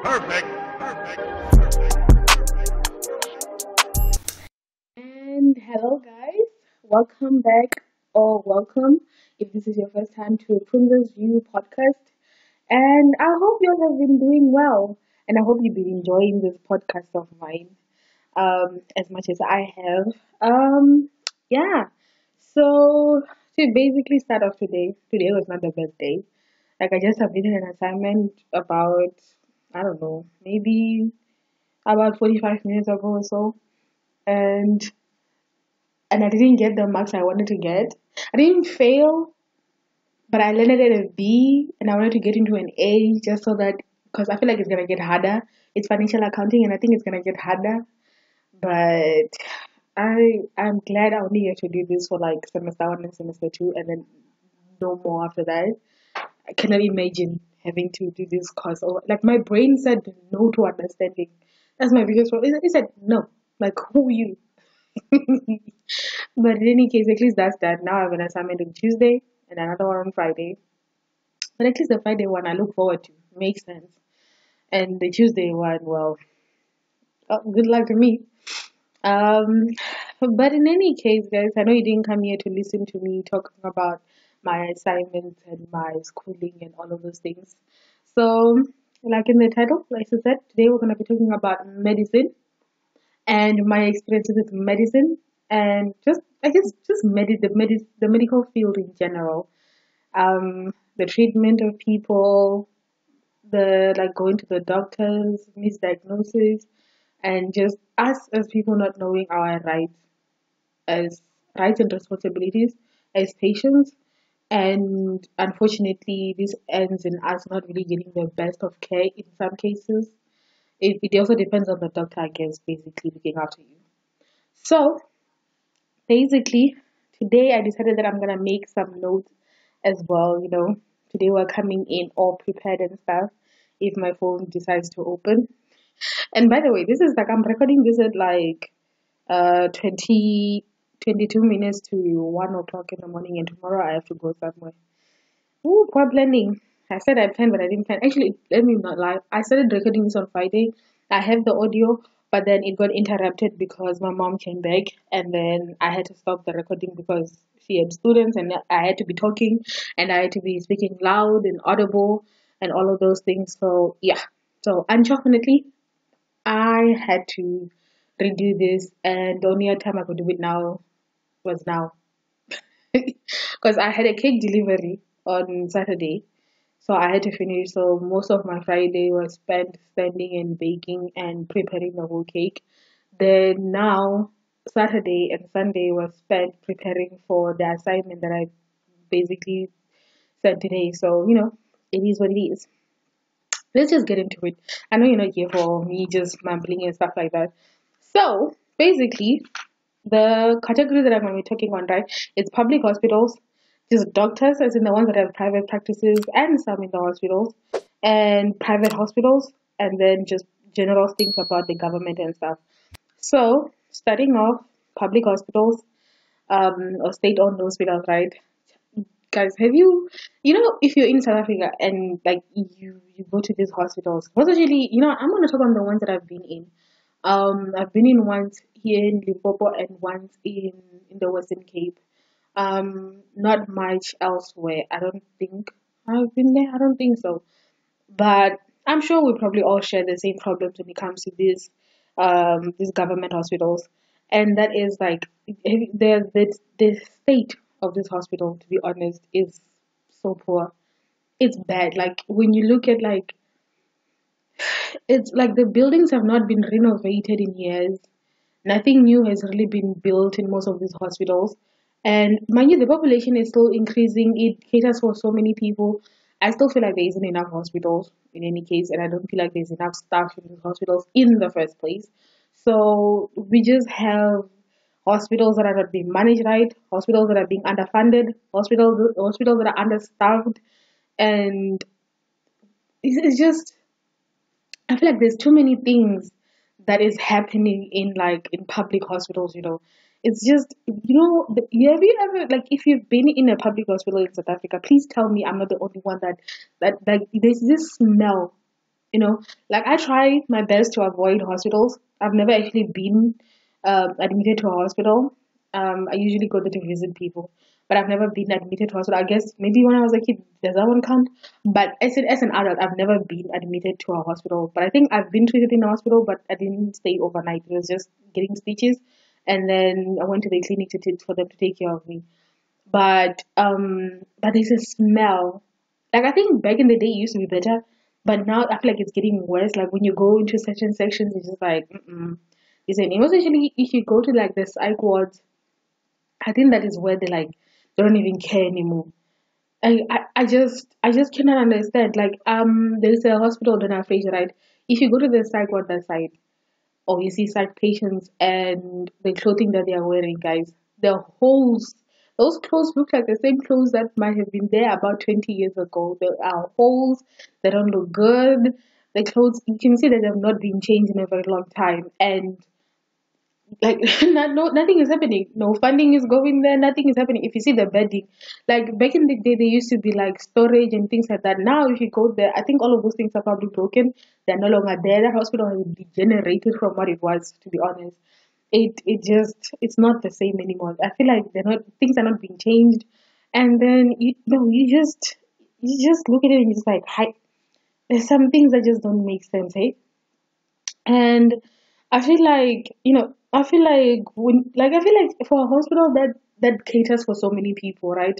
Perfect. Perfect. And hello, guys. Welcome back, or welcome if this is your first time to Pfunzo's View podcast. And I hope you all have been doing well, and I hope you've been enjoying this podcast of mine as much as I have. Yeah. So to basically start off today was not the best day. Like I just submitted an assignment about I don't know, maybe about 45 minutes ago or so, and I didn't get the marks I wanted to get. I didn't fail, but I landed at a B, and I wanted to get into an A just so that because I feel like it's gonna get harder. It's financial accounting, and I think it's gonna get harder. But I'm glad I only have to do this for like semester one and semester two, and then no more after that. I cannot imagine having to do this course. Or like my brain said no to understanding. That's my biggest problem. It said no. Like who you? But in any case, at least that's that. Now I have an assignment on Tuesday and another one on Friday. But at least the Friday one I look forward to. Makes sense. And the Tuesday one, well, good luck to me. Um, but in any case, guys, I know you didn't come here to listen to me talking about my assignments and my schooling and all of those things. So, like in the title, like I said, today we're going to be talking about medicine and my experiences with medicine and just I guess just the medical field in general. The treatment of people, the like going to the doctors, misdiagnosis, and just us as people not knowing our as rights and responsibilities as patients. And unfortunately, this ends in us not really getting the best of care in some cases. It also depends on the doctor, I guess, basically looking after you. So, basically, today I decided that I'm gonna make some notes as well. Today we're coming in all prepared and stuff. If my phone decides to open, and by the way, this is like I'm recording this at like 22 minutes to 1 o'clock in the morning, and tomorrow I have to go somewhere. Ooh, poor planning. I said I planned, but I didn't plan. Actually, let me not lie. I started recording this on Friday. I have the audio, but then it got interrupted because my mom came back, and then I had to stop the recording because she had students, and I had to be talking, and I had to be speaking loud and audible, and all of those things. So yeah. So unfortunately, I had to redo this, and the only time I could do it now was now. Because I had a cake delivery on Saturday, so I had to finish. So most of my Friday was spent standing and baking and preparing the whole cake. Then now Saturday and Sunday was spent preparing for the assignment that I basically said today. So it is what it is. Let's just get into it. I know you're not here for me just mumbling and stuff like that. So basically, the category that I'm going to be talking on, right, it's public hospitals, just doctors, as in the ones that have private practices and some in the hospitals, and private hospitals, and then just general things about the government and stuff. So, starting off, public hospitals, or state-owned hospitals, right? Guys, if you're in South Africa and like you go to these hospitals, most usually, I'm gonna talk on the ones that I've been in. I've been in once here in Limpopo and once in the Western Cape. Not much elsewhere. I don't think I've been there. I don't think so. But I'm sure we probably all share the same problems when it comes to these government hospitals, and that is like the state of this hospital. To be honest, is so poor. It's bad. Like when you look at like it's like the buildings have not been renovated in years. Nothing new has really been built in most of these hospitals. And mind you, the population is still increasing. It caters for so many people. I still feel like there isn't enough hospitals in any case, and I don't feel like there's enough staff in these hospitals in the first place. So we just have hospitals that are not being managed right, hospitals that are being underfunded, hospitals that are understaffed, and it's just I feel like there's too many things that is happening in public hospitals. It's just have you ever like if you've been in a public hospital in South Africa, please tell me I'm not the only one that like there's this smell Like I try my best to avoid hospitals. I've never actually been admitted to a hospital. I usually go there to visit people, but I've never been admitted to hospital. I guess maybe when I was a kid, does that one count? But as an adult, I've never been admitted to a hospital. But I think I've been treated in a hospital, but I didn't stay overnight. It was just getting stitches, and then I went to the clinic for them to take care of me. But there's a smell. Like I think back in the day it used to be better, but now I feel like it's getting worse. Like when you go into certain sections, it's just like, Listen, it was actually if you go to like the psych wards, I think that is where they don't even care anymore. I just cannot understand. Like there's a hospital in our face, right? If you go to the psych ward that side, or you see psych patients and the clothing that they are wearing, guys, the holes, those clothes look like the same clothes that might have been there about 20 years ago. There are holes, they don't look good. The clothes, you can see that they have not been changed in a very long time. And like nothing is happening. No funding is going there, nothing is happening. If you see the bedding, like back in the day there used to be like storage and things like that. Now if you go there, I think all of those things are probably broken. They're no longer there. That hospital has degenerated from what it was, to be honest. It's not the same anymore. I feel like they're not things are not being changed. And then you just look at it and you're just like, hi, there's some things that just don't make sense, hey? And I feel like for a hospital that caters for so many people, right?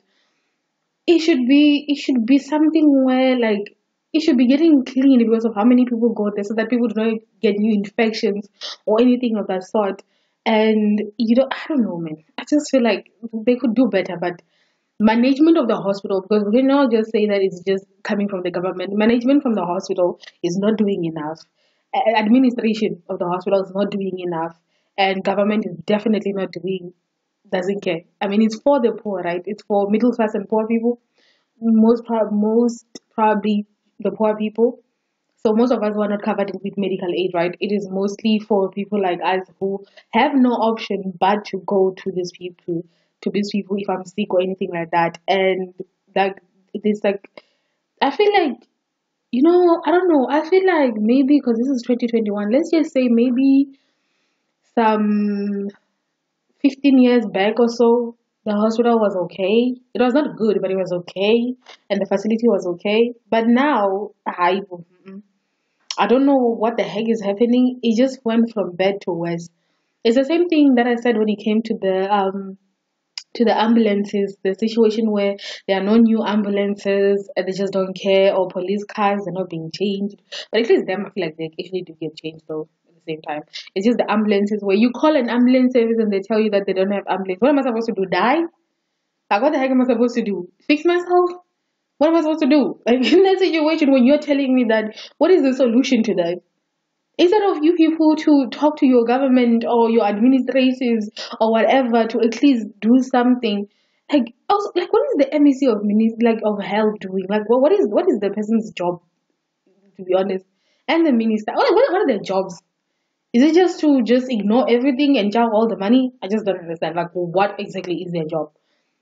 It should be something where like it should be getting clean because of how many people go there, so that people do not get new infections or anything of that sort. And I don't know, man. I just feel like they could do better, but management of the hospital, because we cannot just say that it's just coming from the government. Management from the hospital is not doing enough. Administration of the hospital is not doing enough, and government is definitely not doesn't care. I mean, it's for the poor, right? It's for middle class and poor people. Most probably the poor people. So most of us were not covered with medical aid, right? It is mostly for people like us who have no option but to go to these people if I'm sick or anything like that. And like it is like I feel like I don't know. I feel like maybe because this is 2021, let's just say maybe some 15 years back or so, the hospital was okay. It was not good, but it was okay, and the facility was okay. But now, I don't know what the heck is happening. It just went from bad to worse. It's the same thing that I said when it came to the ambulances, the situation where there are no new ambulances and they just don't care, or police cars are not being changed. But at least them, I feel like they actually do get changed though at the same time. It's just the ambulances where you call an ambulance service and they tell you that they don't have ambulance. What am I supposed to do? Die? Like what the heck am I supposed to do? Fix myself? What am I supposed to do? Like in that situation when you're telling me that, what is the solution to that? Instead of you people to talk to your government or your administrators or whatever to at least do something, like also like what is the MEC of of health doing? Like what is the person's job, to be honest? And the minister, what are their jobs? Is it just to just ignore everything and jump all the money? I just don't understand. Like, what exactly is their job?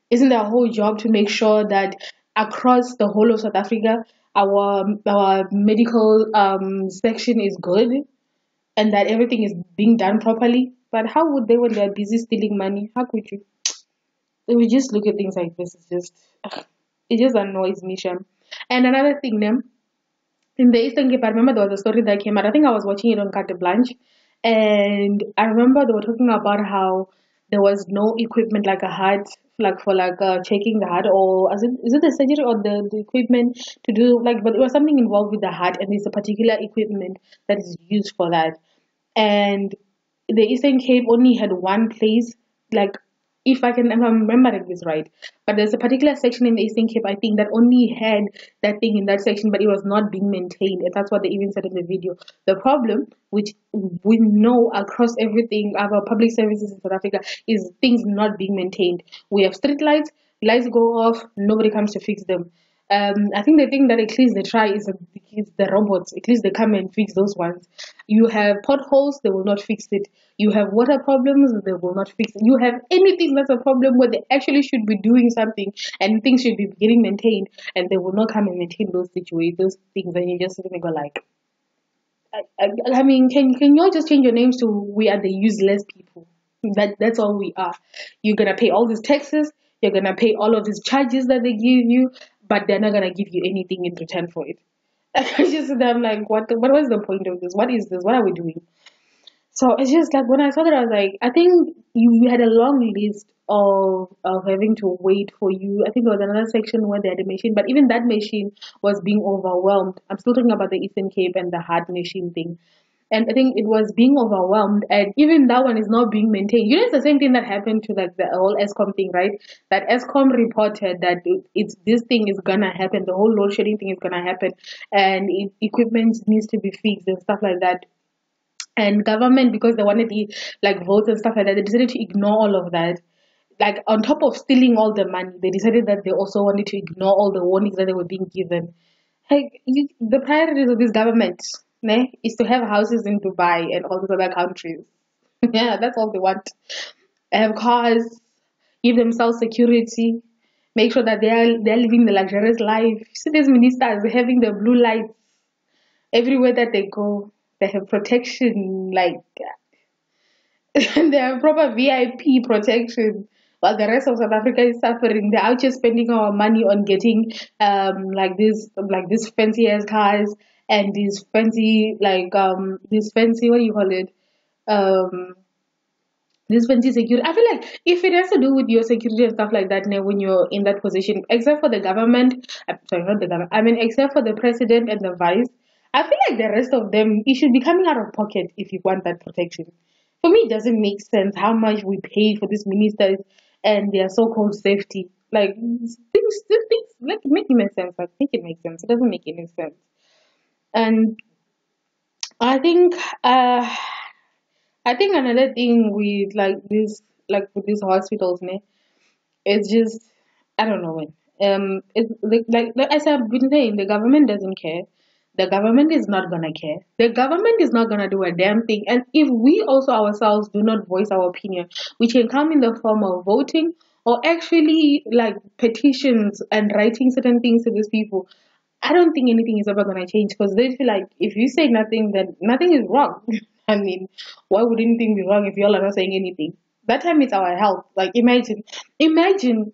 Isn't their whole job to make sure that across the whole of South Africa, our medical section is good and that everything is being done properly? But how would they when they're busy stealing money? How could you? If we just look at things like this, it just annoys me, Shem. And another thing, then in the Eastern Cape, I remember there was a story that came out. I think I was watching it on Carte Blanche, and I remember they were talking about how there was no equipment like a heart, like for checking the heart, or is it the surgery or the equipment to do like, but it was something involved with the heart, and there's a particular equipment that is used for that. And the Eastern Cape only had one place, like if I'm remembering this right, but there's a particular section in the Eastern Cape, I think, that only had that thing in that section, but it was not being maintained, and that's what they even said in the video. The problem, which we know across everything, our public services in South Africa, is things not being maintained. We have street lights go off, nobody comes to fix them. I think the thing that at least they try is the robots. At least they come and fix those ones. You have potholes, they will not fix it. You have water problems, they will not fix it. You have anything that's a problem where they actually should be doing something and things should be getting maintained, and they will not come and maintain those situations, those things, and you just sitting there go like, I mean, can you all just change your names to we are the useless people? That's all we are. You're gonna pay all these taxes. You're gonna pay all of these charges that they give you, but they're not gonna give you anything in return for it. I just I'm like, what was the point of this? What is this? What are we doing? So it's just like when I saw that, I was like, I think you had a long list of having to wait for you. I think there was another section where they had a machine, but even that machine was being overwhelmed. I'm still talking about the Eastern Cape and the hard machine thing. And I think it was being overwhelmed, and even that one is not being maintained. You know, it's the same thing that happened to like the whole ESCOM thing, right? That ESCOM reported that it's this thing is gonna happen, the whole load shedding thing is gonna happen, and equipment needs to be fixed and stuff like that, and government, because they wanted the like votes and stuff like that, they decided to ignore all of that. Like on top of stealing all the money, they decided that they also wanted to ignore all the warnings that they were being given. Hey, the priorities of this government, ne, is to have houses in Dubai and all these other countries. Yeah, that's all they want. Have cars, give themselves security, make sure that they're living the luxurious life. See these ministers having the blue lights everywhere that they go. They have protection, like they have proper VIP protection, while the rest of South Africa is suffering. They're out here spending our money on getting like these fancy ass cars and these fancy this fancy, what do you call it? Um this fancy security. I feel like if it has to do with your security and stuff like that, now when you're in that position, except for the government, sorry, not the government. I mean, except for the president and the vice, I feel like the rest of them, it should be coming out of pocket if you want that protection. For me, it doesn't make sense how much we pay for these ministers and their so-called safety. Like things, like make it make sense. Like make it make sense. It doesn't make any sense. And I think uh I think another thing with like with these hospitals, ne, it's just I don't know when. It's like as I've been saying, the government doesn't care. The government is not gonna care. The government is not gonna do a damn thing. And if we also ourselves do not voice our opinion, which can come in the form of voting or actually like petitions and writing certain things to these people, I don't think anything is ever gonna change because they feel like if you say nothing, then nothing is wrong. I mean, why would anything be wrong if y'all are not saying anything? That time it's our health. Like imagine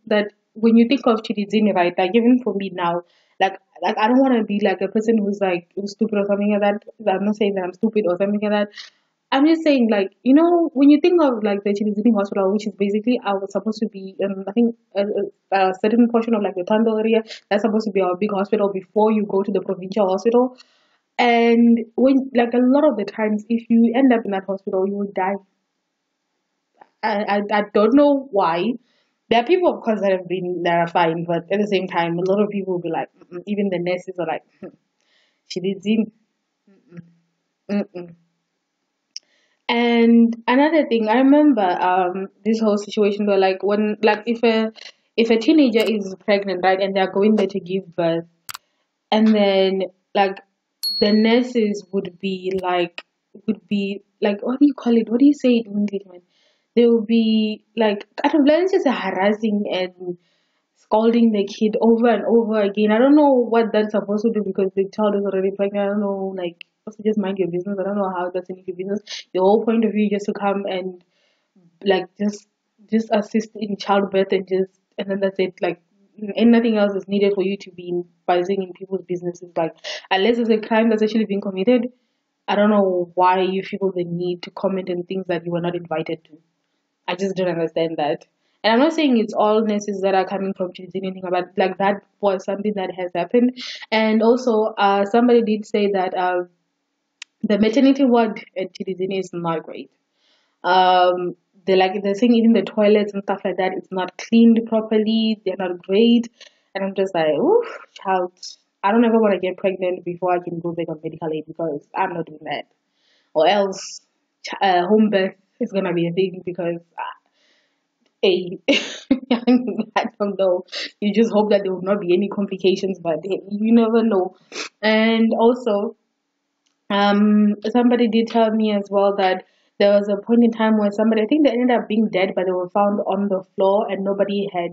that when you think of Chidizini, right? Like even for me now, like I don't want to be like a person who's stupid or something like that. I'm not saying that I'm stupid or something like that. I'm just saying, like, you know, when you think of like the Chilizini Hospital, which is basically our supposed to be, I think, a certain portion of like the Tando area, that's supposed to be our big hospital before you go to the provincial hospital. And when, like, a lot of the times, if you end up in that hospital, you will die. I don't know why. There are people, of course, that have been that are fine, but at the same time, a lot of people will be like, mm-mm. Even the nurses are like, she did Zin. Mm-mm. And another thing, I remember this whole situation where like when like if a teenager is pregnant, right, and they're going there to give birth, and then like the nurses would be like what do you call it? What do you say it in English, man? They will be like I don't know, let's just say harassing and scolding the kid over and over again. I don't know what that's supposed to do because the child is already pregnant. I don't know, like, also just mind your business. I don't know how that's any of your business. The whole point of view is just to come and like just assist in childbirth and then that's it. Like, and nothing else is needed for you to be advising in people's businesses. Like, unless it's a crime that's actually being committed, I don't know why you feel the need to comment on things that you were not invited to. I just don't understand that. And I'm not saying it's all nurses that are coming from Chile, anything about like that was something that has happened. And also, somebody did say that the maternity ward at Chile is not great. They're saying even the toilets and stuff like that, it's not cleaned properly. They're not great. And I'm just like, oof, child. I don't ever want to get pregnant before I can go back on medical aid because I'm not doing that. Or else, home birth is gonna be a thing because hey, I don't know. You just hope that there will not be any complications, but hey, you never know. And also, somebody did tell me as well that there was a point in time where somebody, I think they ended up being dead, but they were found on the floor and nobody had.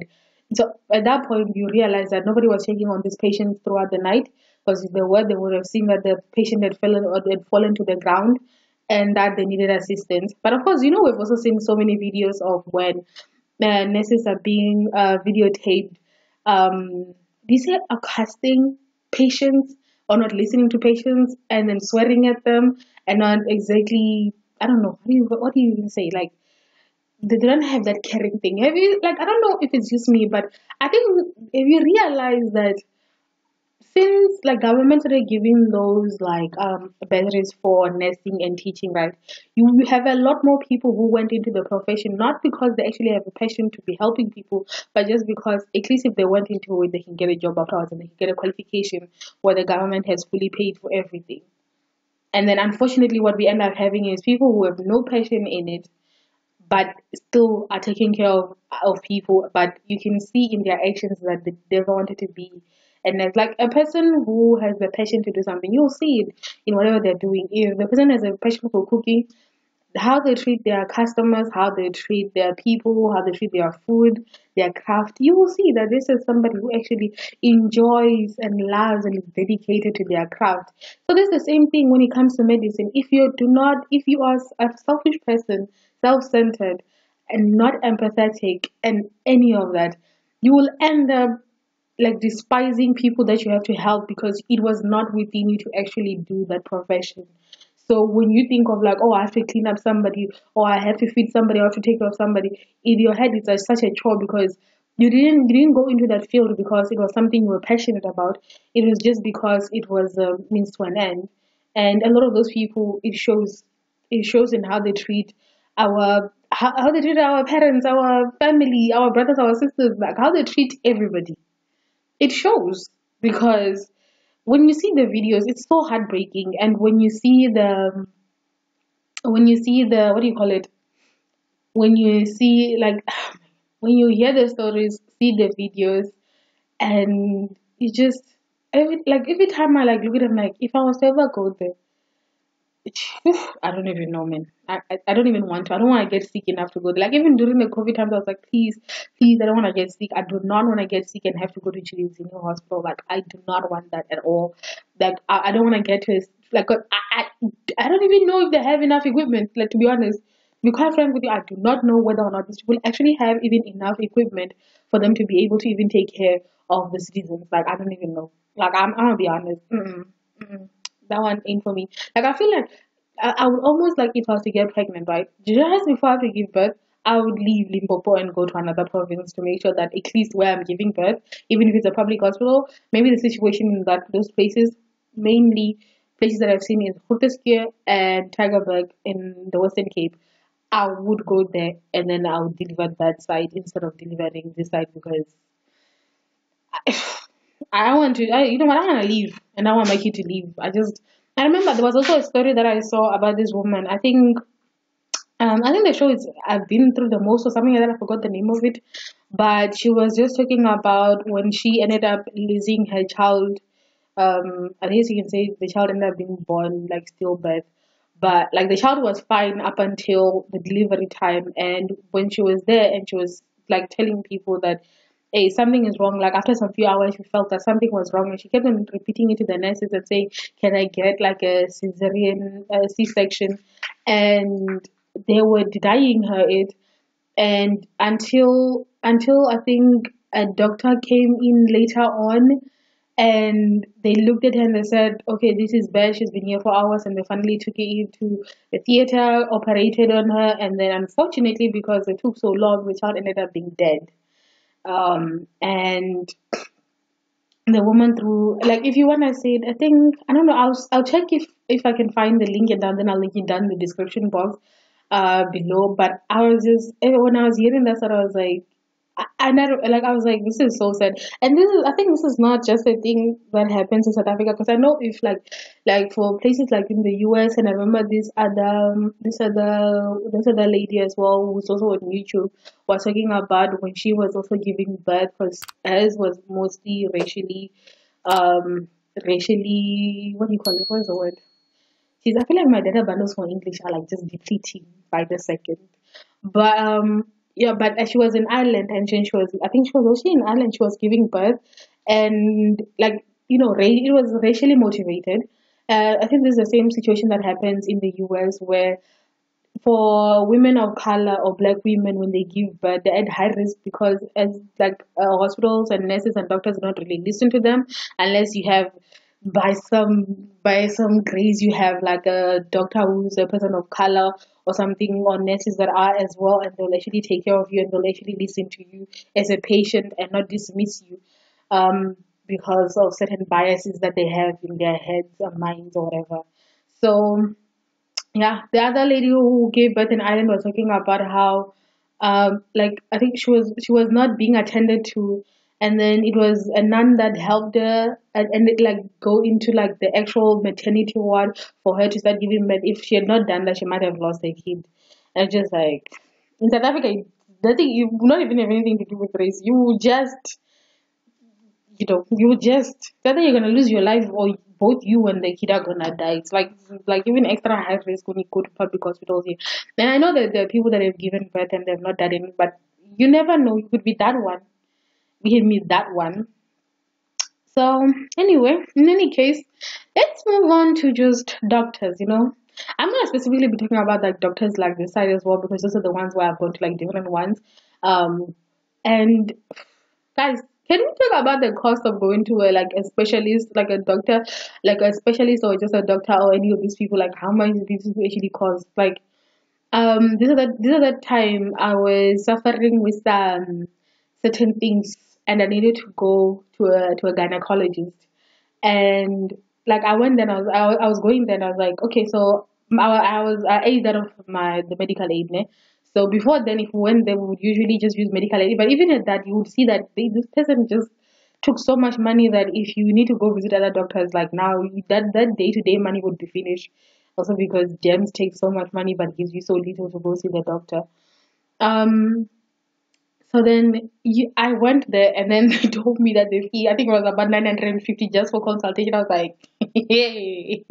So at that point, you realize that nobody was checking on these patients throughout the night. because if they were, they would have seen that the patient had fallen to the ground and that they needed assistance. But of course, we've also seen so many videos of when nurses are being videotaped. These are accosting patients or not listening to patients and then swearing at them and not exactly, I don't know, what do you even say? Like, they don't have that caring thing. Have you, like, I don't know if it's just me, but I think if you realize that since like government started giving those like bursaries for nursing and teaching, right, you have a lot more people who went into the profession not because they actually have a passion to be helping people, but just because at least if they went into it, they can get a job afterwards and they can get a qualification where the government has fully paid for everything. And then unfortunately, what we end up having is people who have no passion in it but still are taking care of people. But you can see in their actions that they never wanted to be. And it's like a person who has the passion to do something, you'll see it in whatever they're doing. If the person has a passion for cooking, how they treat their customers, how they treat their people, how they treat their food, their craft, you will see that this is somebody who actually enjoys and loves and is dedicated to their craft. So this is the same thing when it comes to medicine. If you are a selfish person, self-centered, and not empathetic, and any of that, you will end up like despising people that you have to help because it was not within you to actually do that profession. So when you think of like, oh, I have to clean up somebody, or I have to feed somebody, or I have to take care of somebody, in your head it's such a chore because you didn't go into that field because it was something you were passionate about. It was just because it was a means to an end. And a lot of those people, it shows in how they treat how they treat our parents, our family, our brothers, our sisters, like how they treat everybody. It shows because when you see the videos, it's so heartbreaking. And when you see the what do you call it? When you see like when you hear the stories, see the videos, and you just every time I like look at them like if I was to ever go there, I don't even know, man. I don't even want to. I don't want to get sick enough to go. Like even during the COVID times, I was like, please, please, I don't want to get sick. I do not want to get sick and have to go to Children's in the hospital. Like I do not want that at all. Like I don't want to get to like I don't even know if they have enough equipment. Like to be honest, to be quite frank with you, I do not know whether or not these people actually have even enough equipment for them to be able to even take care of the citizens. Like I don't even know. Like I'm gonna be honest. Mm-mm. That one ain't for me. Like I feel like I would almost like if I was to get pregnant, right? Just before I have to give birth, I would leave Limpopo and go to another province to make sure that at least where I'm giving birth, even if it's a public hospital, maybe the situation in those places, mainly places that I've seen is Grooterschuur and Tygerberg in the Western Cape. I would go there and then I would deliver that side instead of delivering this side because I want to, you know what, I want to leave and I want my kid to leave. I remember there was also a story that I saw about this woman. I think the show is, I've been through the most or something like that. I forgot the name of it. But she was just talking about when she ended up losing her child. I guess you can say the child ended up being born like stillbirth. But like the child was fine up until the delivery time. And when she was there and she was like telling people that hey, something is wrong. Like after some few hours, she felt that something was wrong, and she kept on repeating it to the nurses and saying, "Can I get like a cesarean C-section?" And they were denying her it, and until I think a doctor came in later on, and they looked at her and they said, "Okay, this is bad. She's been here for hours," and they finally took her into the theater, operated on her, and then unfortunately, because it took so long, the child ended up being dead. And the woman through like if you wanna say it, I think I don't know. I'll check if I can find the link and then I'll link it down in the description box below. But I was just when I was hearing that, sort I was like, I never like I was like, this is so sad. And this is I think this is not just a thing that happens in South Africa because I know if like for places like in the US and I remember this other lady as well who's also on YouTube was talking about when she was also giving birth because hers was mostly racially what do you call it? What's the word? I feel like my data bundles for English are like just depleting by the second. But yeah, but she was in Ireland and then she was I think she was also in Ireland, she was giving birth and like it was racially motivated. I think this is the same situation that happens in the US where for women of color or black women when they give birth they're at high risk because as like hospitals and nurses and doctors don't really listen to them unless you have by some grace you have like a doctor who's a person of color or something or nurses that are as well and they'll actually take care of you and they'll actually listen to you as a patient and not dismiss you because of certain biases that they have in their heads or minds or whatever. So yeah, the other lady who gave birth in Ireland was talking about how, like I think she was not being attended to, and then it was a nun that helped her and it, like go into like the actual maternity ward for her to start giving birth. If she had not done that, she might have lost her kid. And just like in South Africa, nothing you not even have anything to do with race. You just whether you're gonna lose your life or both you and the kid are gonna die. It's like even extra high risk when you go to public hospitals here. And I know that there are people that have given birth and they've not died in, but you never know. You could be that one. Give me that one. So anyway, in any case, let's move on to just doctors. I'm gonna specifically be talking about like doctors like this side as well because those are the ones where I've gone to like different ones. And guys, can we talk about the cost of going to a specialist, like a doctor, like a specialist or just a doctor or any of these people, like how much these people actually cost? Like this is the time I was suffering with certain things and I needed to go to a gynecologist and like I went then I was going then I was like okay so I aged out of the medical aid ne? So before then if we went there we would usually just use medical aid but even at that you would see that this person just took so much money that if you need to go visit other doctors like now that day-to-day money would be finished also because gems take so much money but gives you so little to go see the doctor. um so then I went there and then they told me that the fee, I think it was about 950 just for consultation. I was like, hey,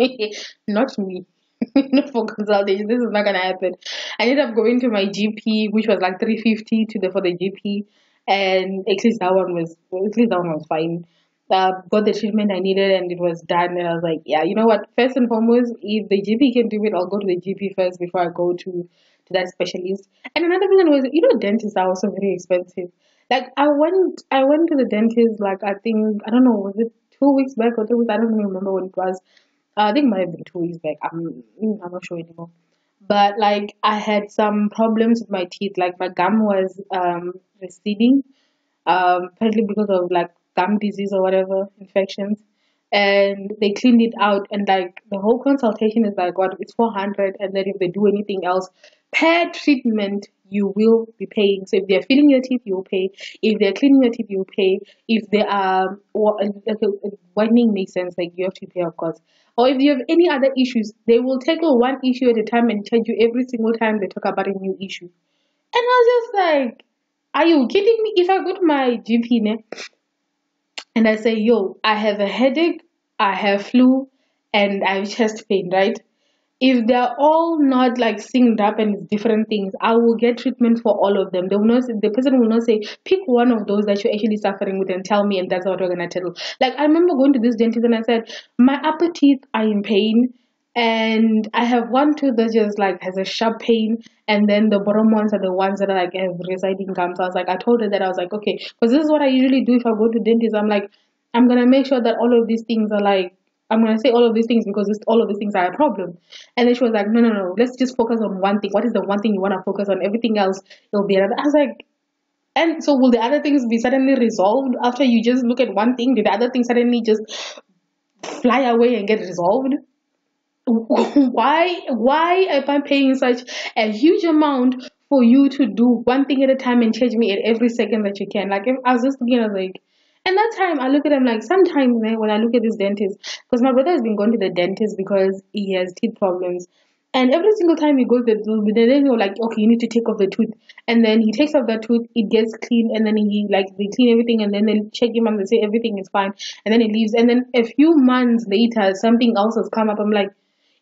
not me. Not for consultation. This is not gonna happen. I ended up going to my GP, which was like 350 for the GP, and at least that one was fine. Got the treatment I needed, and it was done. And I was like, yeah, you know what? First and foremost, if the GP can do it, I'll go to the GP first before I go to that specialist. And another reason was, dentists are also very expensive. Like I went to the dentist like I think I don't know was it 2 weeks back or 3 weeks I don't even remember when it was. I think it might have been 2 weeks back. I'm not sure anymore. But like I had some problems with my teeth. Like my gum was receding, partly because of like gum disease or whatever infections. And they cleaned it out, and like the whole consultation is like what it's 400, and then if they do anything else per treatment, you will be paying. So if they're filling your teeth, you'll pay. If they're cleaning your teeth, you'll pay. If they are whitening makes sense, like you have to pay, of course. Or if you have any other issues, they will tackle one issue at a time and charge you every single time they talk about a new issue. And I was just like, are you kidding me? If I go to my GP and I say, yo, I have a headache, I have flu, and I have chest pain, right? If they're all not like synced up and it's different things, I will get treatment for all of them. The person will not say, pick one of those that you're actually suffering with and tell me, and that's what we're gonna tell. Like I remember going to this dentist and I said, my upper teeth are in pain and I have one tooth that just like has a sharp pain, and then the bottom ones are the ones that are like have residing gums. So I was like, I told her that I was like, okay, because this is what I usually do if I go to dentist. I'm like, I'm gonna make sure that all of these things are like I'm gonna say all of these things because all of these things are a problem. And then she was like, no, no, no, let's just focus on one thing. What is the one thing you want to focus on? Everything else will be another. I was like, and so will the other things be suddenly resolved after you just look at one thing? Did the other thing suddenly just fly away and get resolved? Why am I paying such a huge amount for you to do one thing at a time and charge me at every second that you can? Like I was just thinking, I was like, and that time I look at him like sometimes when I look at this dentist, because my brother has been going to the dentist because he has teeth problems. And every single time he goes there, then he'll like, okay, you need to take off the tooth. And then he takes off the tooth, it gets clean, and then they clean everything, and then they check him and they say everything is fine. And then he leaves. And then a few months later, something else has come up. I'm like,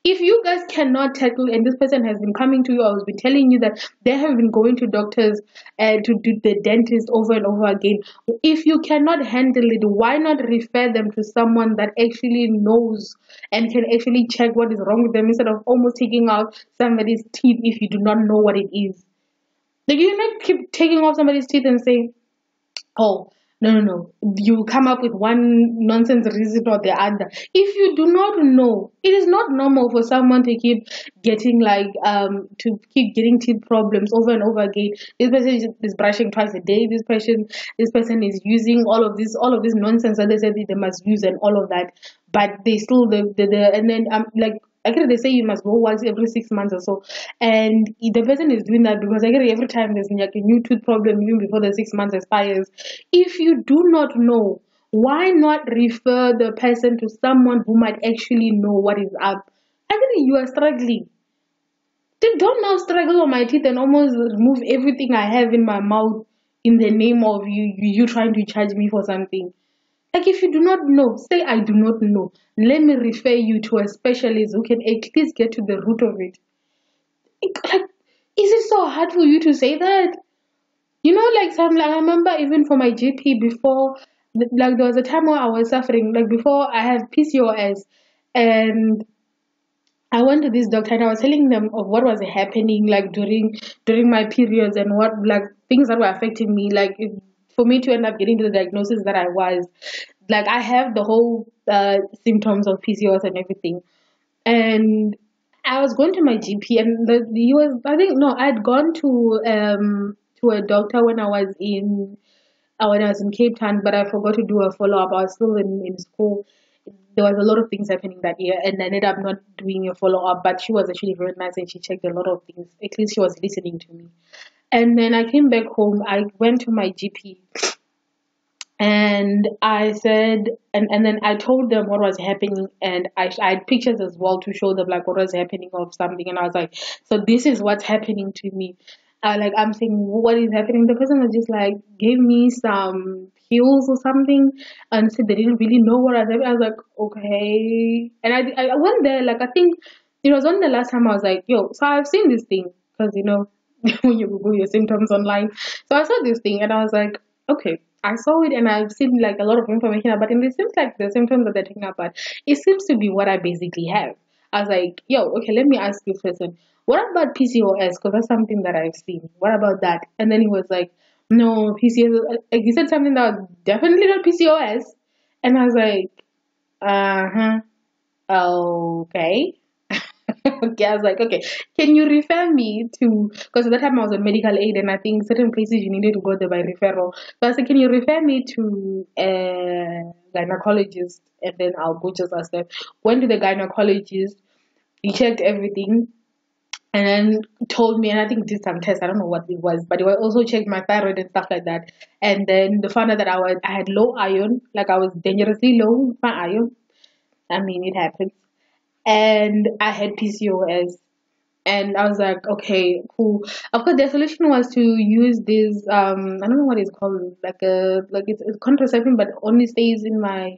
If you guys cannot tackle, and this person has been coming to you, I has been telling you that they have been going to doctors and to do the dentist over and over again. If you cannot handle it, why not refer them to someone that actually knows and can actually check what is wrong with them instead of almost taking out somebody's teeth if you do not know what it is? Like you not keep taking off somebody's teeth and saying, oh, no, no, no. You come up with one nonsense reason or the other. If you do not know, it is not normal for someone to keep getting to keep getting teeth problems over and over again. This person is brushing twice a day. This person is using all of this nonsense that they said they must use and all of that. But they still the and then like I guess they say you must go once every 6 months or so, and the person is doing that because I guess every time there's like a new tooth problem even before the 6 months expires. If you do not know, why not refer the person to someone who might actually know what is up? Actually, you are struggling. They don't now struggle on my teeth and almost remove everything I have in my mouth in the name of you trying to charge me for something. Like if you do not know, say I do not know. Let me refer you to a specialist who can at least get to the root of it. Like, is it so hard for you to say that? Like some like I remember even for my GP before, like there was a time where I was suffering, like before I had PCOS, and I went to this doctor and I was telling them of what was happening like during my periods and what like things that were affecting me, like for me to end up getting to the diagnosis that I was, like I have the whole symptoms of PCOS and everything, and I was going to my GP and he was I think no I'd gone to a doctor when I was in Cape Town, but I forgot to do a follow up. I was still in school. There was a lot of things happening that year, and I ended up not doing a follow up. But she was actually very nice, and she checked a lot of things. At least she was listening to me. And then I came back home. I went to my GP, and I said, and then I told them what was happening, and I had pictures as well to show them like what was happening of something, and I was like, so this is what's happening to me. I'm saying what is happening. The person was just like gave me some pills or something, and said they didn't really know what I was happening. I was like, okay, and I went there like I think it was on the last time I was like, yo, so I've seen this thing because when you Google your symptoms online, so I saw this thing and I was like, okay. I saw it and I've seen like a lot of information about it. And it seems like the symptoms that they're talking about, it seems to be what I basically have. I was like, yo, okay, let me ask you first. What about PCOS? Because that's something that I've seen. What about that? And then he was like, no, PCOS. Like, he said something that was definitely not PCOS. And I was like, okay. Okay, I was like, okay, can you refer me to, because at that time I was on medical aid and I think certain places you needed to go there by referral. So I said, can you refer me to a gynecologist? And then I'll go just ask them. Went to the gynecologist, he checked everything and then told me, and I think did some tests, I don't know what it was, but he also checked my thyroid and stuff like that. And then the found out that I had low iron, like I was dangerously low with my iron. I mean, it happens. And I had PCOS. And I was like, okay, cool. Of course, their solution was to use this. I don't know what it's called, it's contraception, but only stays in my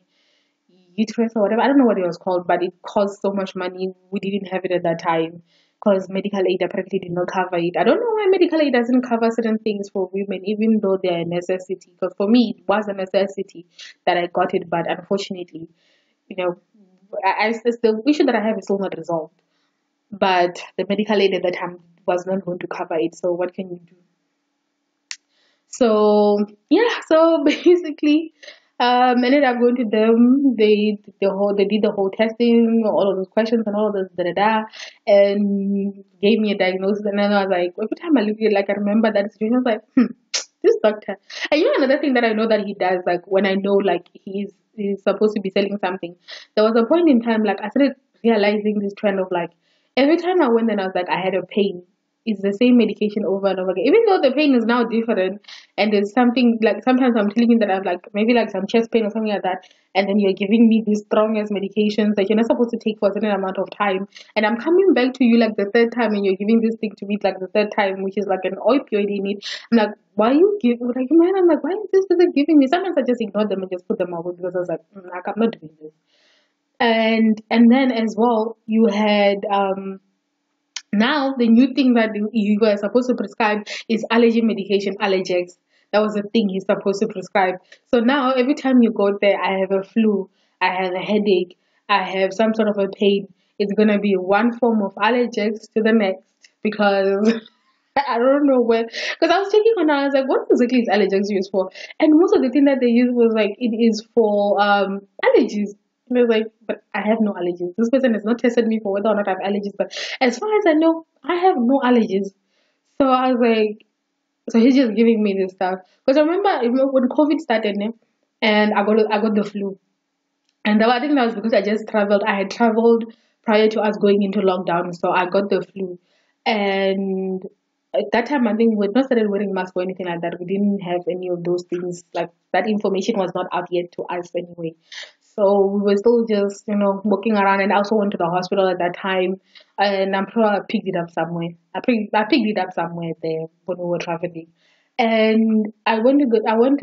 uterus or whatever. I don't know what it was called, but it cost so much money. We didn't have it at that time because medical aid apparently did not cover it. I don't know why medical aid doesn't cover certain things for women, even though they're a necessity. Because for me, it was a necessity that I got it, but unfortunately, you know, the issue that I have is still not resolved. But the medical aid at that time was not going to cover it. So what can you do? So yeah, so basically, ended up going to them. They did the whole testing, all of those questions and all of those and gave me a diagnosis. And then I was like, every time I look at it, like I remember that situation, I was like, this doctor. And another thing that I know that he does, like when I know like he's supposed to be selling something. There was a point in time like I started realizing this trend of like every time I went and I was like I had a pain. It's the same medication over and over again. Even though the pain is now different and there's something like sometimes I'm telling you that I've like maybe like some chest pain or something like that, and then you're giving me these strongest medications that you're not supposed to take for a certain amount of time. And I'm coming back to you like the third time and you're giving this thing to me like the third time, which is like an opioid in it. I'm like, why you give like man, I'm like, why is this person giving me? Sometimes I just ignore them and just put them away because I was like, I'm not doing this. And then as well you had now the new thing that you were supposed to prescribe is allergy medication, Allergex. That was the thing he's supposed to prescribe. So now every time you go there, I have a flu, I have a headache, I have some sort of a pain. It's gonna be one form of Allergex to the next because I don't know where. Because I was checking on, I was like, what exactly is Allergex used for? And most of the thing that they use was like, it is for allergies. And I was like, but I have no allergies. This person has not tested me for whether or not I have allergies. But as far as I know, I have no allergies. So I was like, so he's just giving me this stuff. Because I remember when COVID started, ne, and I got the flu. And I think that was because I just traveled. I had traveled prior to us going into lockdown, so I got the flu. And at that time, I think we had not started wearing masks or anything like that. We didn't have any of those things. Like that information was not out yet to us anyway. So we were still just, walking around. And I also went to the hospital at that time. And I'm sure I picked it up somewhere. I picked it up somewhere there when we were traveling. And I went to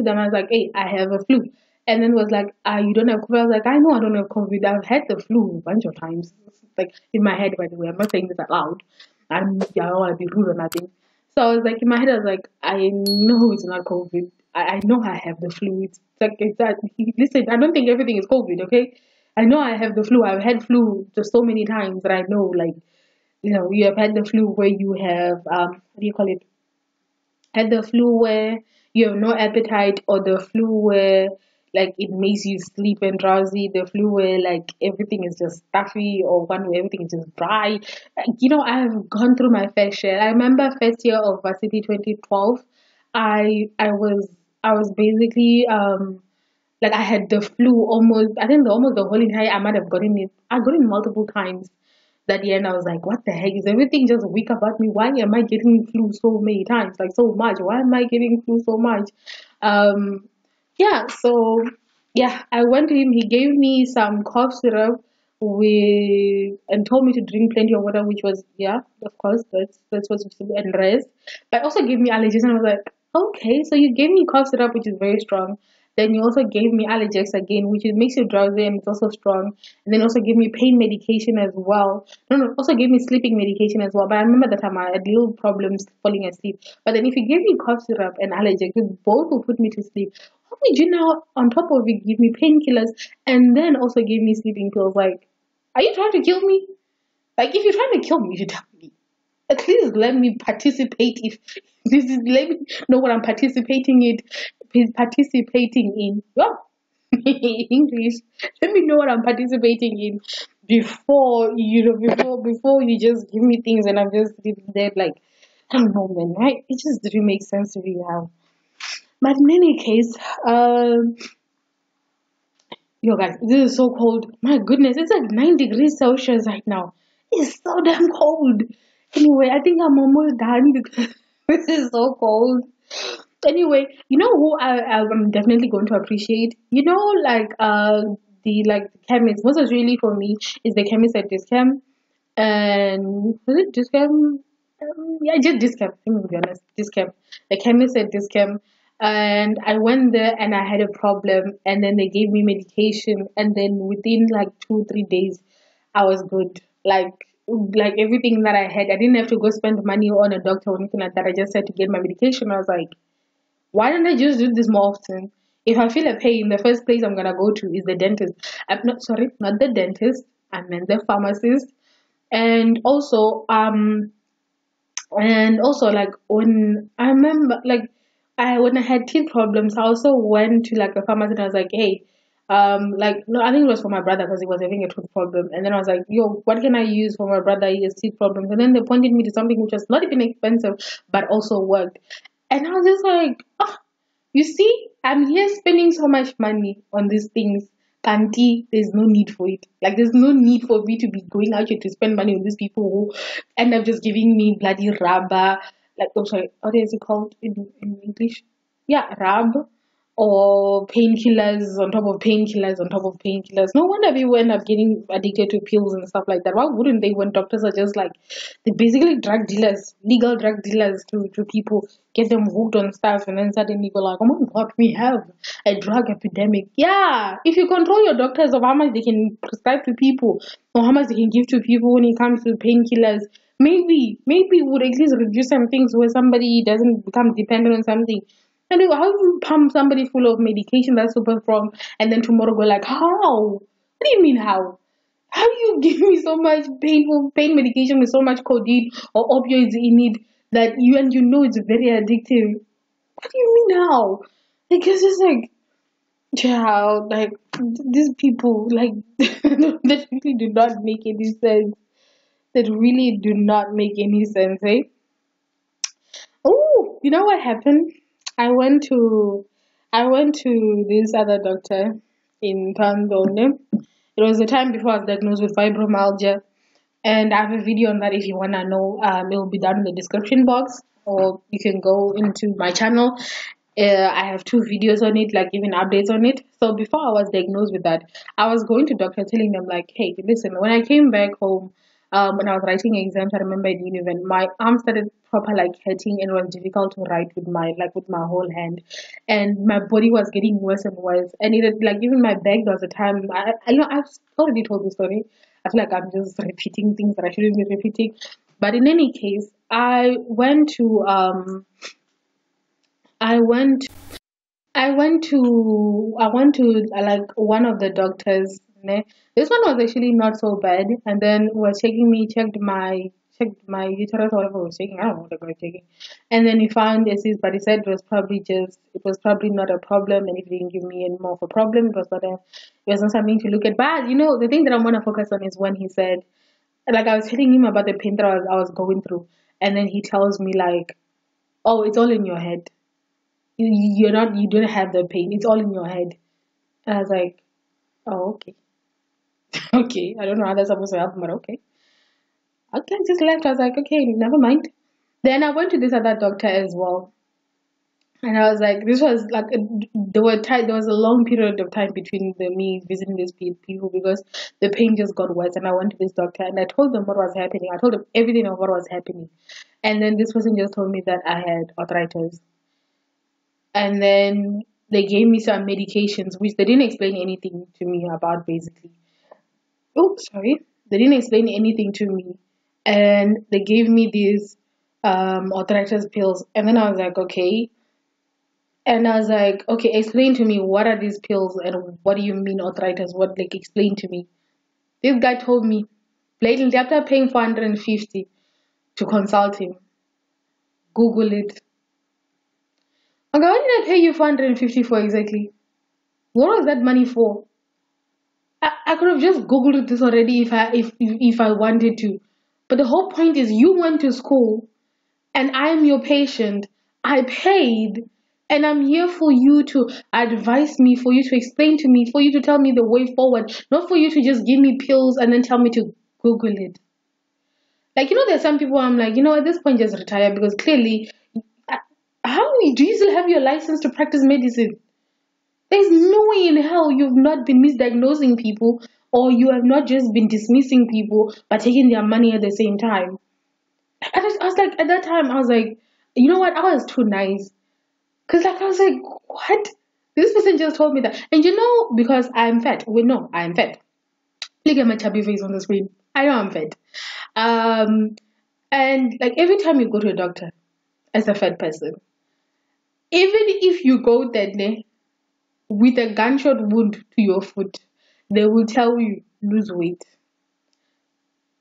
them. I was like, "Hey, I have a flu." And then was like, you don't have COVID. I was like, I know I don't have COVID. I've had the flu a bunch of times. It's like in my head, by the way. I'm not saying this out loud. I don't want to be rude or nothing. So I was like, in my head, I was like, I know it's not COVID. I know I have the flu. It's like, it's that. Listen, I don't think everything is COVID, okay? I know I have the flu. I've had flu just so many times that I know, like, you have had the flu where you have, what do you call it? Had the flu where you have no appetite, or the flu where like it makes you sleep and drowsy, the flu where like everything is just stuffy, or one where everything is just dry. I've gone through my fair share. I remember first year of varsity 2012, I was basically like I had the flu almost, I think almost the whole entire, I might have gotten it. I got it multiple times that year, and I was like, what the heck? Is everything just weak about me? Why am I getting flu so many times? Like so much. Why am I getting flu so much? Um yeah, so yeah, I went to him, he gave me some cough syrup with and told me to drink plenty of water, which was, yeah, of course, that's what's supposed to be, and rest. But also gave me allergies, and I was like, okay, so you gave me cough syrup, which is very strong. Then you also gave me Allergex again, which makes you drowsy and it's also strong. And then also gave me pain medication as well. No, no, also gave me sleeping medication as well. But I remember that time I had little problems falling asleep. But then if you gave me cough syrup and Allergex, both will put me to sleep. How did you now, on top of it, give me painkillers and then also give me sleeping pills? Like, are you trying to kill me? Like, if you're trying to kill me, you should tell me. At least let me participate. If this is, let me know what I'm participating in. Well, English. Let me know what I'm participating in before before you just give me things and I'm just sitting there like, I don't know, man. Right? It just didn't make sense to me how. But in any case, yo guys, this is so cold. My goodness, it's like 9 degrees Celsius right now. It's so damn cold. Anyway, I think I'm almost done because this is so cold. Anyway, you know who I'm definitely going to appreciate? Like the chemist. What was really for me is the chemist at Discam. And was it Discam? Yeah, just Discam. I'm gonna be honest, Discam. The chemist at Discam. And I went there and I had a problem, and then they gave me medication, and then within like 2 3 days, I was good. Like everything that I had, I didn't have to go spend money on a doctor or anything like that. I just had to get my medication. I was like, why don't I just do this more often? If I feel a pain, the first place I'm gonna go to is the dentist. I'm not sorry, not the dentist. I meant the pharmacist. And also, like when I remember, like when I had teeth problems, I also went to like a pharmacy and I was like, hey, like no, I think it was for my brother because he was having a tooth problem, and then I was like, yo, what can I use for my brother? He has teeth problems, and then they pointed me to something which was not even expensive but also worked, and I was just like, oh, you see, I'm here spending so much money on these things. Kanti, there's no need for it. Like, there's no need for me to be going out here to spend money on these people who end up just giving me bloody rubber. Like, oh, sorry, what is it called in English? Yeah, rub. or painkillers on top of painkillers on top of painkillers. No wonder people end up getting addicted to pills and stuff like that. Why wouldn't they when doctors are just like, they're basically drug dealers, legal drug dealers to people, get them hooked on stuff, and then suddenly go like, oh my god, we have a drug epidemic. Yeah, if you control your doctors of how much they can prescribe to people or how much they can give to people when it comes to painkillers, maybe it would at least reduce some things where somebody doesn't become dependent on something. And how do you pump somebody full of medication that's super strong and then tomorrow go like, how? What do you mean how? How do you give me so much pain medication with so much codeine or opioids in it that you know it's very addictive? What do you mean how? Like it's just like, child, like these people, like that really do not make any sense. That really do not make any sense, eh? Oh, you know what happened? I went to I went to this other doctor in Pfunzo. It was the time before I was diagnosed with fibromyalgia, and I have a video on that if you wanna know. It will be down in the description box, or you can go into my channel. I have two videos on it, like giving updates on it. So before I was diagnosed with that, I was going to doctor telling them like, hey, listen, when I came back home, when I was writing exams, I remember in uni when my arm started proper like hurting and it was difficult to write with my whole hand, and my body was getting worse and worse. And it had, like even my back, there was a time I know I've already told the story. I feel like I'm just repeating things that I shouldn't be repeating. But in any case, I went I went to like one of the doctors. Ne? This one was actually not so bad, and then was checking me, checked my uterus, or whatever was checking. I don't know what they were checking, and then he found a cyst, but he said it was probably not a problem, and if he didn't give me any more of a problem, it was not something to look at. But you know, the thing that I want to focus on is when he said, like I was telling him about the pain that I was going through, and then he tells me like, oh, it's all in your head. You don't have the pain. It's all in your head. And I was like, oh, okay. Okay. I don't know how that's supposed to happen, but okay. Okay, I just left. I was like, okay, never mind. Then I went to this other doctor as well. And I was like, this was like, there was a long period of time between me visiting these people because the pain just got worse. And I went to this doctor and I told them what was happening. I told them everything of what was happening. And then this person just told me that I had arthritis. And then they gave me some medications which they didn't explain anything to me about basically. Oh, sorry. They didn't explain anything to me. And they gave me these arthritis pills. And then I was like, okay. And I was like, okay, explain to me what are these pills and what do you mean arthritis? What, like, explain to me. This guy told me blatantly after paying 450 to consult him. Google it. Okay, why did I pay you 450 for exactly? What was that money for? I could have just googled this already if I wanted to. But the whole point is you went to school and I am your patient. I paid and I'm here for you to advise me, for you to explain to me, for you to tell me the way forward, not for you to just give me pills and then tell me to Google it. Like, you know, there's some people I'm like, you know, at this point just retire because clearly, how do you still have your license to practice medicine? There's no way in hell you've not been misdiagnosing people or you have not just been dismissing people but taking their money at the same time. I was like, at that time, I was like, you know what? I was too nice. Because, like, I was like, what? This person just told me that. And you know, because I'm fat. Well, no, I'm fat. Look at my chubby face on the screen. I know I'm fat. And, like, every time you go to a doctor as a fat person, even if you go there, with a gunshot wound to your foot, they will tell you lose weight.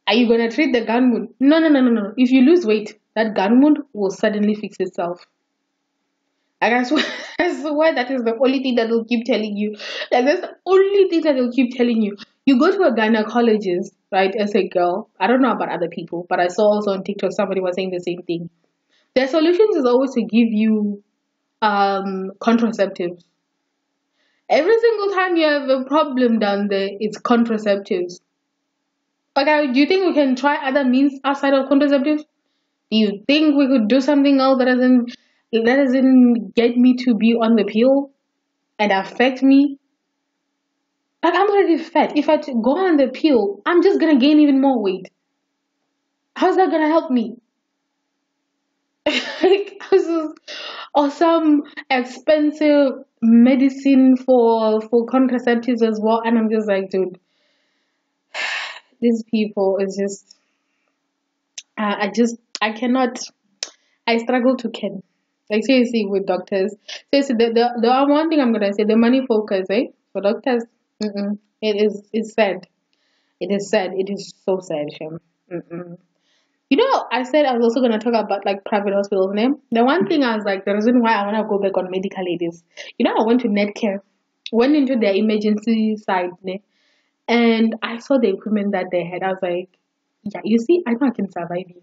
Are you gonna treat the gun wound? No, no, no, no, no. If you lose weight, that gun wound will suddenly fix itself. Like I swear, I swear that is the only thing that they'll keep telling you. Like that's the only thing that they'll keep telling you. You go to a gynecologist, right, as a girl. I don't know about other people, but I saw also on TikTok somebody was saying the same thing. Their solutions is always to give you contraceptives. Every single time you have a problem down there, it's contraceptives. Okay, do you think we can try other means outside of contraceptives? Do you think we could do something else that doesn't get me to be on the pill? and affect me, like I'm already fat. If I go on the pill, I'm just gonna gain even more weight. How's that gonna help me? Like, or some expensive medicine for contraceptives as well, and I'm just like, dude, these people is just, I cannot. I struggle to can. Like seriously with doctors. Seriously, the one thing I'm gonna say, the money focus, eh? For doctors, it's sad. It is sad. It is so sad, Shem. Mm-mm. You know, I said I was also gonna talk about like private hospitals name. The one thing I was like, the reason why I wanna go back on medical aid is, you know, I went to Netcare, went into their emergency side, ne, and I saw the equipment that they had. I was like, yeah, you see, I know I can survive here.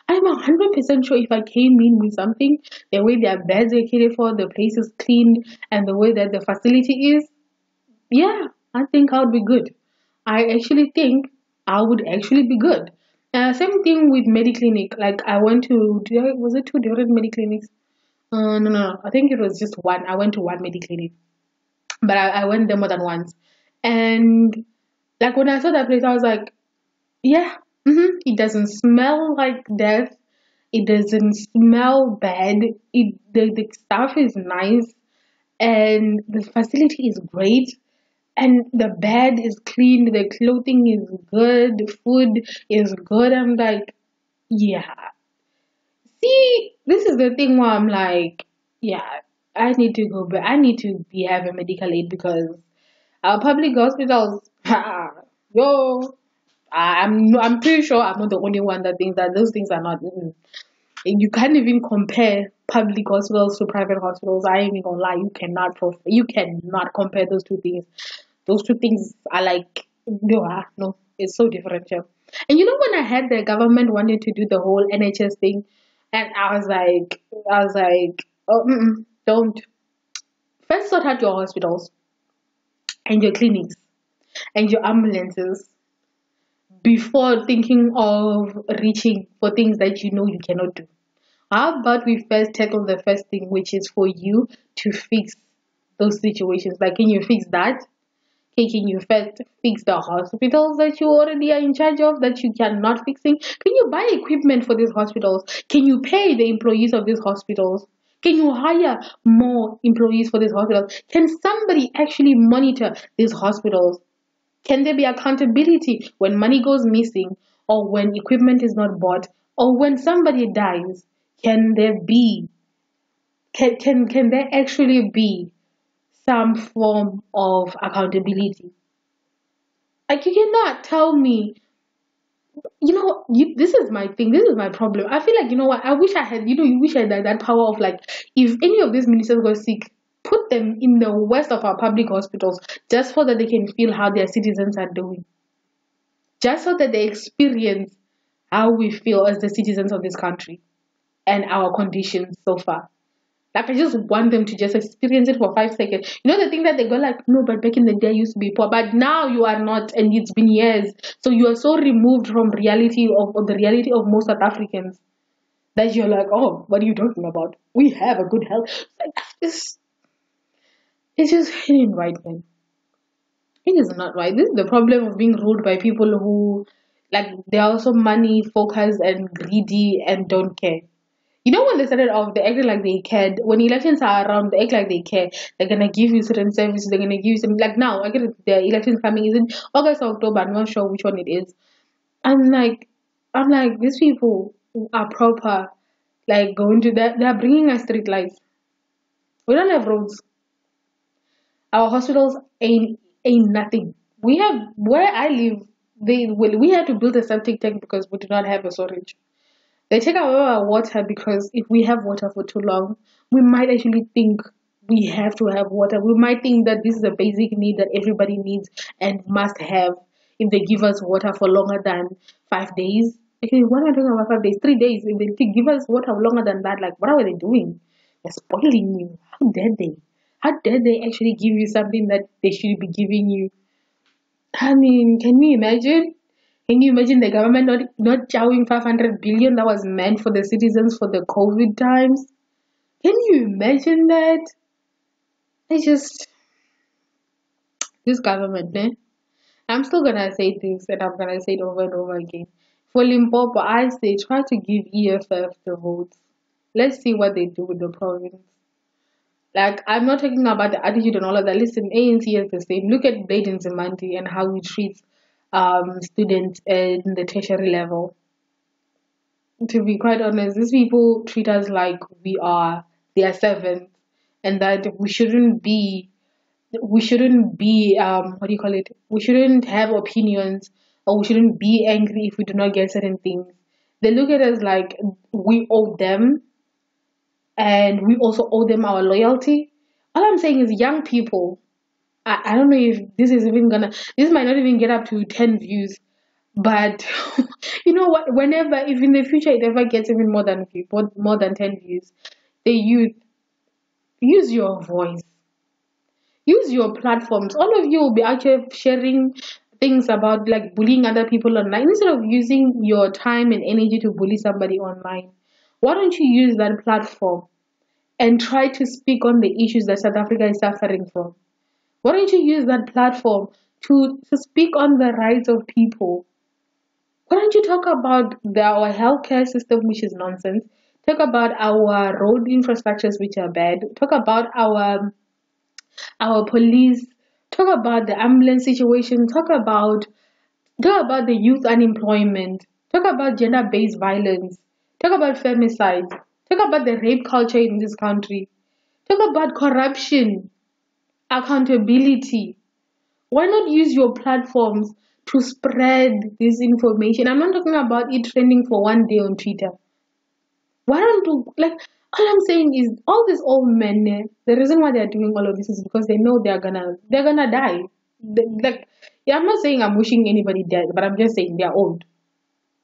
I'm 100% sure if I came in with something, the way their beds are catered for, the place is cleaned, and the way that the facility is, yeah, I think I would be good. I actually think I would actually be good. Same thing with Mediclinic. Like I went to, was it two different Mediclinics? No. I think it was just one. I went to one Mediclinic, but I went there more than once. And like when I saw that place, I was like, yeah, it doesn't smell like death. It doesn't smell bad. The staff is nice and the facility is great and the bed is clean, the clothing is good, the food is good. I'm like, yeah. See, this is the thing where I'm like, yeah, I need to go back. I need to be having medical aid because our public hospitals, yo, I'm pretty sure I'm not the only one that thinks that those things are not. And you can't even compare public hospitals to private hospitals. I ain't even gonna lie, you cannot compare those two things. Those two things are like no, it's so different. Yeah. And you know when I had the government wanting to do the whole NHS thing, and I was like, oh, don't. First sort out your hospitals and your clinics and your ambulances before thinking of reaching for things that you know you cannot do. How about we first tackle the first thing, which is for you to fix those situations? Like, can you fix that? Okay, can you first fix the hospitals that you already are in charge of that you cannot fixing? Can you buy equipment for these hospitals? Can you pay the employees of these hospitals? Can you hire more employees for these hospitals? Can somebody actually monitor these hospitals? Can there be accountability when money goes missing or when equipment is not bought or when somebody dies? Can there be can there actually be some form of accountability? Like you cannot tell me, this is my thing, this is my problem. I feel like, you know what, I wish I had, you wish I had that power of like, if any of these ministers got sick, put them in the worst of our public hospitals just so that they can feel how their citizens are doing. Just so that they experience how we feel as the citizens of this country and our conditions so far. Like I just want them to just experience it for 5 seconds. You know the thing that they go like, no, but back in the day I used to be poor, but now you are not, and it's been years. So you are so removed from reality of the reality of most South Africans that you're like, oh, what are you talking about? We have a good health. Like, it's just it ain't right, man. It is not right. This is the problem of being ruled by people who like they're also money focused and greedy and don't care. You know when they started off, they acted like they cared. When elections are around, they act like they care. They're gonna give you certain services. They're gonna give you some like now. I get it, the elections coming. Is it August or October? I'm not sure which one it is. I'm like, I'm like these people are proper. Like going to that, they're bringing us street lights. We don't have roads. Our hospitals ain't nothing. We have where I live. We had to build a septic tank because we do not have a storage. They take away our water because if we have water for too long, we might actually think we have to have water. We might think that this is a basic need that everybody needs and must have if they give us water for longer than 5 days. Okay, what am I talking about 5 days? 3 days. If they give us water longer than that, like what are they doing? They're spoiling you. How dare they? How dare they actually give you something that they should be giving you? I mean, can you imagine? Can you imagine the government not chowing 500 billion that was meant for the citizens for the COVID times? Can you imagine that? I just this government, eh? I'm still gonna say this and I'm gonna say it over and over again. For Limpopo, I say try to give EFF the votes. Let's see what they do with the province. Like I'm not talking about the attitude and all of that. Listen, ANC is the same. Look at Bladen Zimanti and how he treats students in the tertiary level. To be quite honest, these people treat us like we are their servants and that we shouldn't be what do you call it, we shouldn't have opinions or we shouldn't be angry if we do not get certain things. They look at us like we owe them and we also owe them our loyalty. All I'm saying is young people, I don't know if this might not even get up to 10 views, but you know what, whenever, if in the future it ever gets even more than 10 views, the youth, use your voice. Use your platforms. All of you will be actually sharing things about like bullying other people online instead of using your time and energy to bully somebody online. Why don't you use that platform and try to speak on the issues that South Africa is suffering from? Why don't you use that platform to speak on the rights of people? Why don't you talk about our healthcare system, which is nonsense? Talk about our road infrastructures, which are bad. Talk about our police, talk about the ambulance situation, talk about the youth unemployment, talk about gender-based violence, talk about femicide, talk about the rape culture in this country, talk about corruption, accountability. Why not use your platforms to spread this information? I'm not talking about it trending for one day on Twitter. Why don't you like, all I'm saying is all these old men, the reason why they're doing all of this is because they know they're gonna die. Like, yeah, I'm not saying I'm wishing anybody dead, but I'm just saying they're old.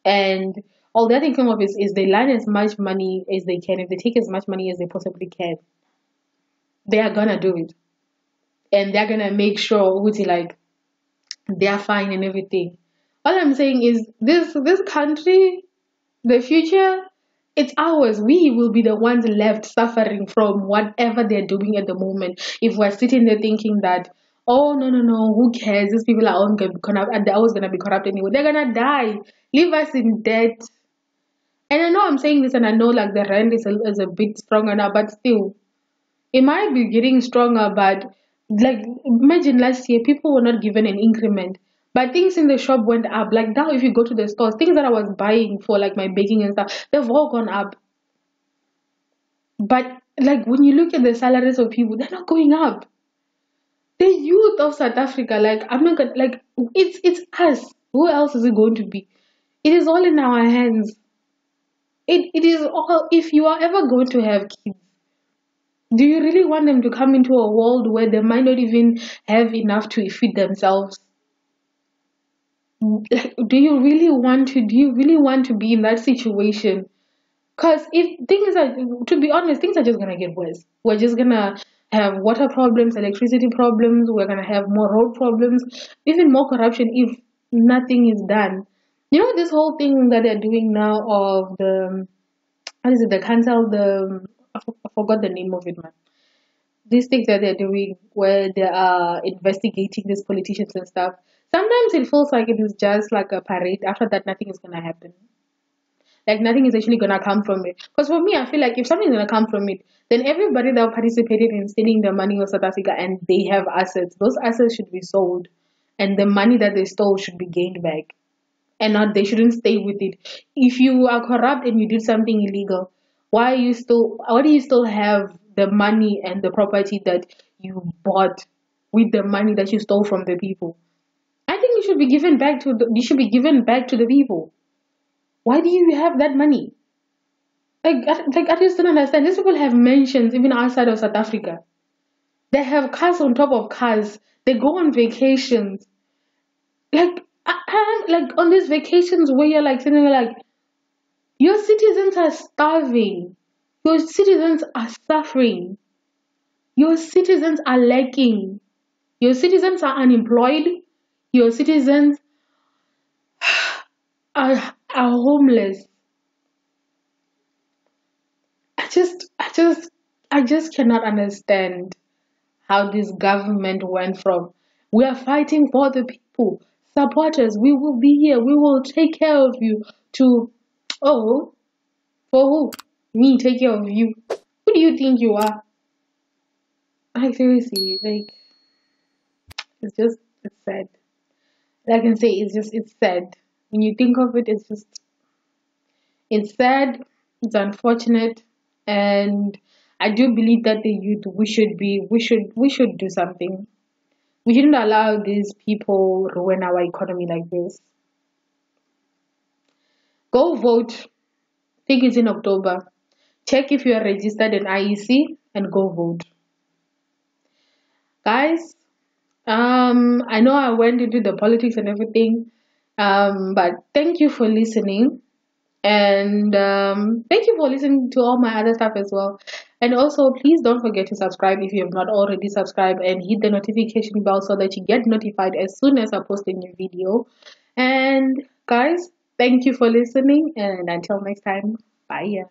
And all they're thinking of is they learn as much money as they can. If they take as much money as they possibly can, they are gonna do it. And they're gonna make sure Uti, like they're fine and everything. All I'm saying is this country, the future, it's ours. We will be the ones left suffering from whatever they're doing at the moment. If we're sitting there thinking that, oh no no no, who cares? These people are all gonna be corrupt, and they're always gonna be corrupt anyway. They're gonna die, leave us in debt. And I know I'm saying this, and I know like the rent is a bit stronger now, but still, it might be getting stronger. But like, imagine last year, people were not given an increment. But things in the shop went up. Like now, if you go to the stores, things that I was buying for like my baking and stuff, they've all gone up. But like when you look at the salaries of people, they're not going up. The youth of South Africa, like I'm not gonna like it's us. Who else is it going to be? It is all in our hands. It is all, if you are ever going to have kids, do you really want them to come into a world where they might not even have enough to feed themselves? Like, do you really want to be in that situation? Because if things are, to be honest, things are just gonna get worse. We're just gonna have water problems, electricity problems. We're gonna have more road problems, even more corruption if nothing is done. You know this whole thing that they're doing now of the, what is it? The council, I forgot the name of it, man. These things that they're doing where they are investigating these politicians and stuff. Sometimes it feels like it is just like a parade. After that, nothing is gonna happen. Like nothing is actually gonna come from it. Because for me, I feel like if something's gonna come from it, then everybody that participated in stealing the money of South Africa and they have assets, those assets should be sold, and the money that they stole should be gained back, and not they shouldn't stay with it. If you are corrupt and you did something illegal, why do you still have the money and the property that you bought with the money that you stole from the people? I think you should be given back to the people. Why do you have that money? Like I just don't understand. These people have mansions even outside of South Africa. They have cars on top of cars. They go on vacations. Like like on these vacations where you're like sitting there like, your citizens are starving. Your citizens are suffering. Your citizens are lacking. Your citizens are unemployed. Your citizens are homeless. I just I just I just cannot understand how this government went from we are fighting for the people, supporters, we will be here, we will take care of you, to oh, for who? Me take care of you. Who do you think you are? I seriously, like, it's sad. Like I can say, it's sad. When you think of it, it's sad, it's unfortunate, and I do believe that the youth, we should do something. We shouldn't allow these people ruin our economy like this. Go vote. I think it's in October. Check if you are registered in IEC and go vote. Guys, I know I went into the politics and everything, but thank you for listening. And thank you for listening to all my other stuff as well. And also, please don't forget to subscribe if you have not already subscribed, and hit the notification bell so that you get notified as soon as I post a new video. And guys, thank you for listening, and until next time, bye.